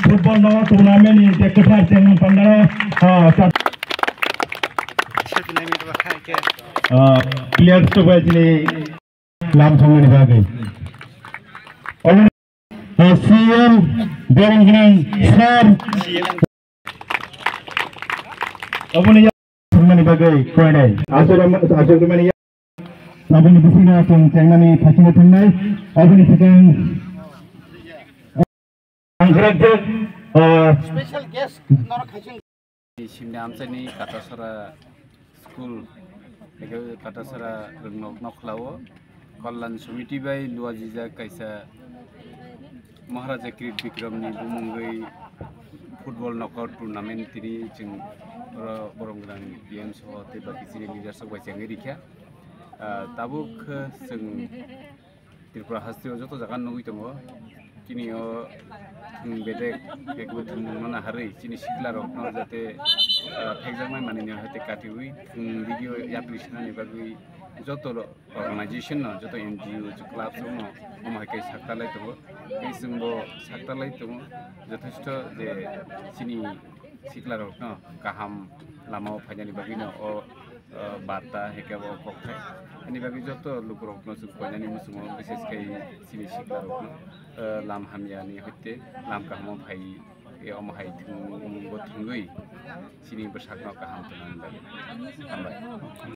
football tournament players तो लाम संगनि बागै CM Berengkini Sir Abuni संगनि बागै कोइनाय आसर माने abuni bisina tong tengnani thachina thangnai abuni sigang angkrajak special guest nora khaching simne amchani katasara school eke katasara rnok nokhlawo kallan committee bai luajija kaisa Maharaja Kirit Bikramni bumunggai football knockout tournament tini jeng boronggrang PM soho te baki sini leader sok bajangai rikya tabuk jeng Tripura hastio joto jaga nugui tongo kini o bedek ekbu thumna harai chini sikla rokno jate phekjakmai manini hate katiwi video application ni bagui joto organization no joto NGO jo club no omhaike saktalai tongo kaisingbo saktalai tongo jotheshto je chini sikla rokno kaham lamao phainani bagui no o barta hekabo kokthai ani bagui joto lukrokno su phainani musumo bises kai chini sikla rokno lam hamyani hote lam kahamo phai e omhai thung bo thungui chini bersakno kaham tanan